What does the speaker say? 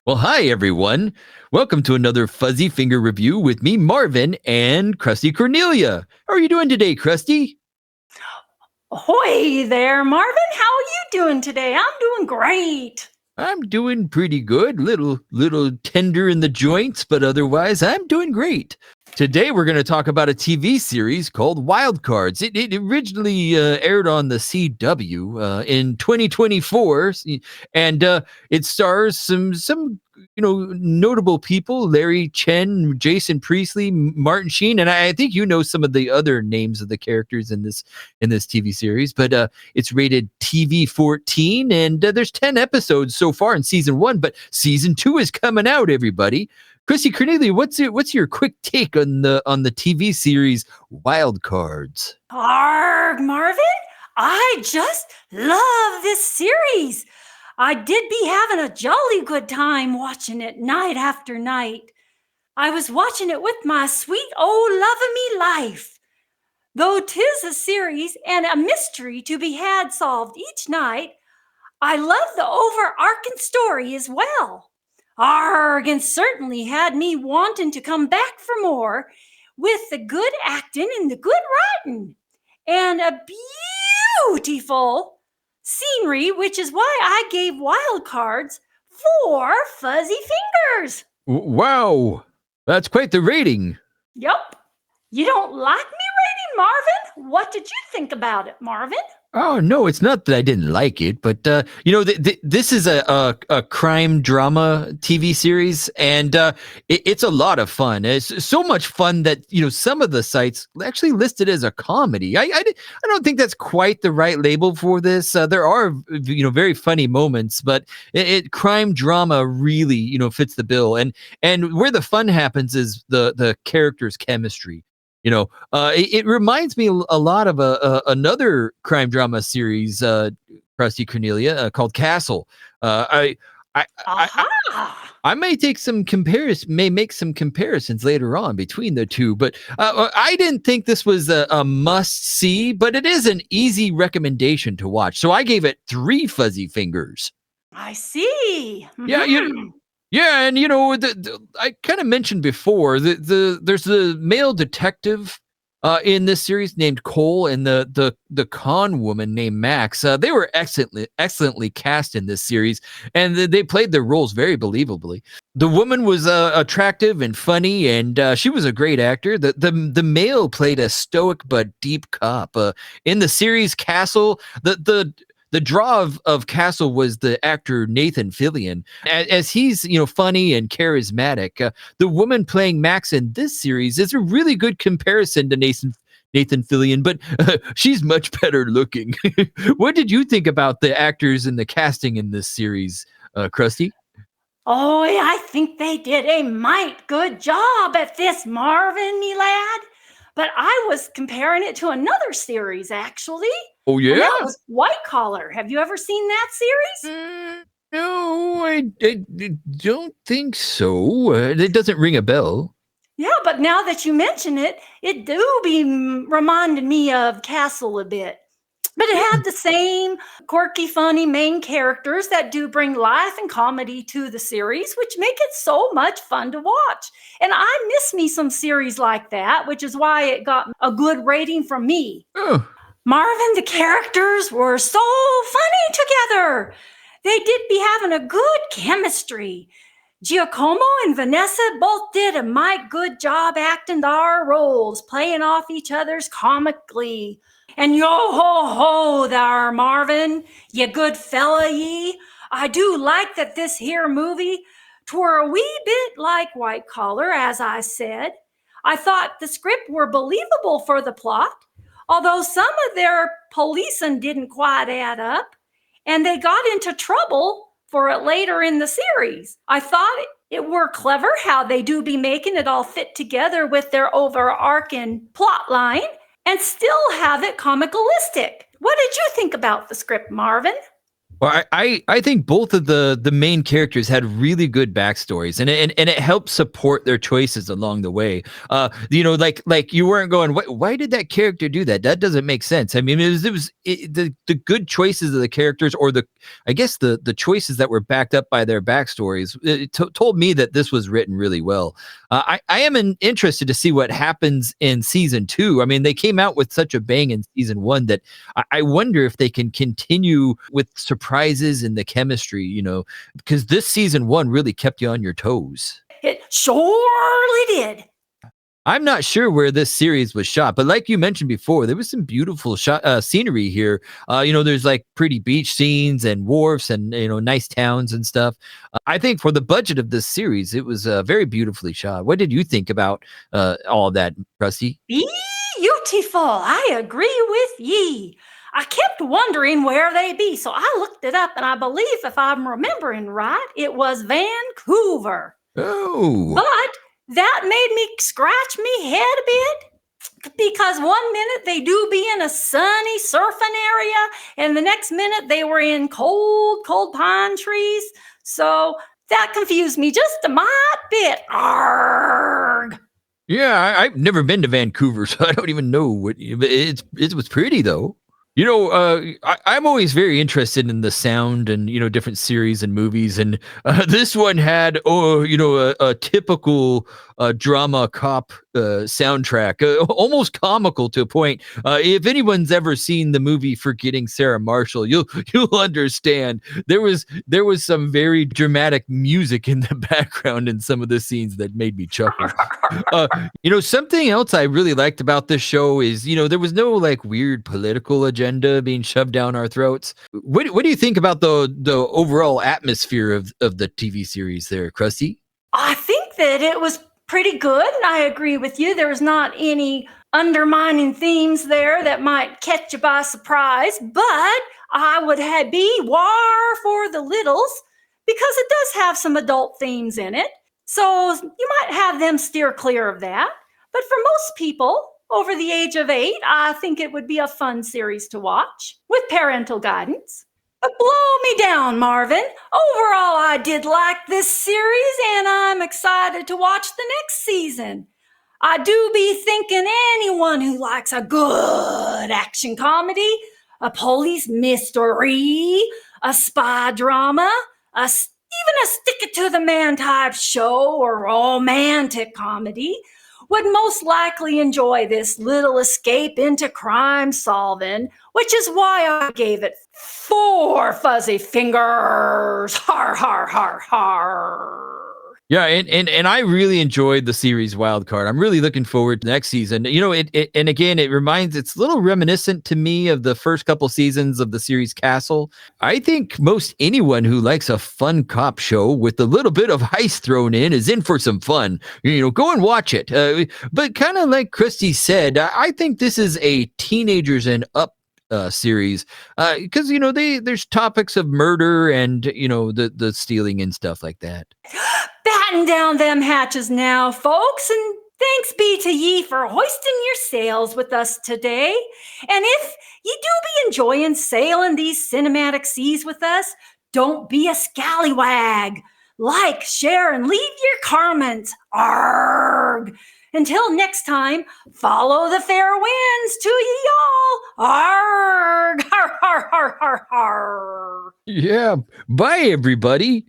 Well, hi, everyone. Welcome to another Fuzzy Finger review with me, Marvin, and Crusty Cornelia. How are you doing today, Crusty? Ahoy there, Marvin. How are you doing today? I'm doing great. I'm doing pretty good. Little tender in the joints, but otherwise, I'm doing great. Today, we're going to talk about a TV series called Wild Cards. It originally aired on the CW in 2024, and it stars some notable people: Larry Chen, Jason Priestley, Martin Sheen, and I think you know some of the other names of the characters in this TV series. But it's rated TV 14, and there's 10 episodes so far in season 1. But season 2 is coming out. Everybody. Chrissy Cornelia, what's your quick take on the TV series Wild Cards? Arrg, Marvin. I just love this series. I did be having a jolly good time watching it night after night. I was watching it with my sweet old love-o' me life. Though 'tis a series and a mystery to be had solved each night, I love the overarching story as well. Arg, and certainly had me wanting to come back for more with the good acting and the good writing and a beautiful scenery, which is why I gave Wild Cards 4 fuzzy fingers. Wow, that's quite the rating. Yup. You don't like me rating, Marvin? What did you think about it, Marvin? Oh no, it's not that I didn't like it, but this is a crime drama TV series, and it's a lot of fun. It's so much fun that some of the sites actually listed as a comedy. I don't think that's quite the right label for this. There are very funny moments, but crime drama really fits the bill, and where the fun happens is the characters' chemistry. It reminds me a lot of another crime drama series, Crusty Cornelia, called Castle. I, I, I, I Aha! I may make some comparisons later on between the two, but I didn't think this was a must see, but it is an easy recommendation to watch. So I gave it 3 fuzzy fingers. I see. Yeah, yeah, and I kind of mentioned before there's the male detective in this series named Cole, and the con woman named Max. They were excellently cast in this series, and they played their roles very believably. The woman was attractive and funny, and she was a great actor. The male played a stoic but deep cop. In the series Castle, the draw of Castle was the actor Nathan Fillion, as he's funny and charismatic. The woman playing Max in this series is a really good comparison to Nathan Fillion, but she's much better looking. What did you think about the actors and the casting in this series, Krusty? Oh, I think they did a mite good job at this, Marvin, me lad. But I was comparing it to another series, actually. Oh And yeah. that was White Collar. Have you ever seen that series? No, I don't think so. It doesn't ring a bell. Yeah, but now that you mention it, it do be reminding me of Castle a bit. But it had the same quirky, funny main characters that do bring life and comedy to the series, which make it so much fun to watch. And I miss me some series like that, which is why it got a good rating from me. Oh. Marvin, the characters were so funny together. They did be having a good chemistry. Giacomo and Vanessa both did a mighty good job acting their roles, playing off each other's comically. And yo ho ho there, Marvin, ye good fella ye. I do like that this here movie, 'twere a wee bit like White Collar, as I said. I thought the script were believable for the plot, although some of their policing didn't quite add up, and they got into trouble for it later in the series. I thought it were clever how they do be making it all fit together with their overarching plot line and still have it comicalistic. What did you think about the script, Marvin? Well, I think both of the main characters had really good backstories, and it helped support their choices along the way. Like you weren't going, why did that character do that? That doesn't make sense. I mean, the good choices of the characters, or I guess the choices that were backed up by their backstories, told me that this was written really well. I am interested to see what happens in season 2. I mean, they came out with such a bang in season 1 that I wonder if they can continue with surprises in the chemistry, because this season 1 really kept you on your toes. It surely did. I'm not sure where this series was shot, but like you mentioned before, there was some beautiful scenery here. There's like pretty beach scenes and wharfs and nice towns and stuff. I think for the budget of this series, it was very beautifully shot. What did you think about all of that, Krusty? Beautiful. I agree with ye. I kept wondering where they be, so I looked it up, and I believe, if I'm remembering right, it was Vancouver. Oh. But that made me scratch me head a bit, because one minute they do be in a sunny surfing area, and the next minute they were in cold pine trees. So that confused me just a mite bit. Arrgh. Yeah, I've never been to Vancouver, so I don't even know what. It was pretty though. I'm always very interested in the sound and different series and movies, and this one had a typical drama cop soundtrack, almost comical to a point. If anyone's ever seen the movie Forgetting Sarah Marshall, you'll understand there was some very dramatic music in the background in some of the scenes that made me chuckle. Something else I really liked about this show is there was no like weird political agenda being shoved down our throats. What do you think about the overall atmosphere of the TV series there, Krusty? I think that it was pretty good, and I agree with you. There's not any undermining themes there that might catch you by surprise, but I would be war for the littles, because it does have some adult themes in it. So you might have them steer clear of that. But for most people over the age of 8, I think it would be a fun series to watch with parental guidance. But blow me down, Marvin. Overall, I did like this series, and I'm excited to watch the next season. I do be thinking anyone who likes a good action comedy, a police mystery, a spy drama, even a stick-it-to-the-man type show or romantic comedy would most likely enjoy this little escape into crime solving, which is why I gave it 4 fuzzy fingers. Har, har, har, har. Yeah, and I really enjoyed the series Wildcard. I'm really looking forward to next season. And again, it's a little reminiscent to me of the first couple seasons of the series Castle. I think most anyone who likes a fun cop show with a little bit of heist thrown in is in for some fun. Go and watch it. But kind of like Krusty said, I think this is a teenagers and up series, because there's topics of murder and the stealing and stuff like that. Batten down them hatches now, folks, and thanks be to ye for hoisting your sails with us today. And if ye do be enjoying sailing these cinematic seas with us, don't be a scallywag. Like, share, and leave your comments. Arrgh. Until next time, follow the fair winds to ye all. Arrgh. Har, har, har, har, har. Yeah. Bye, everybody.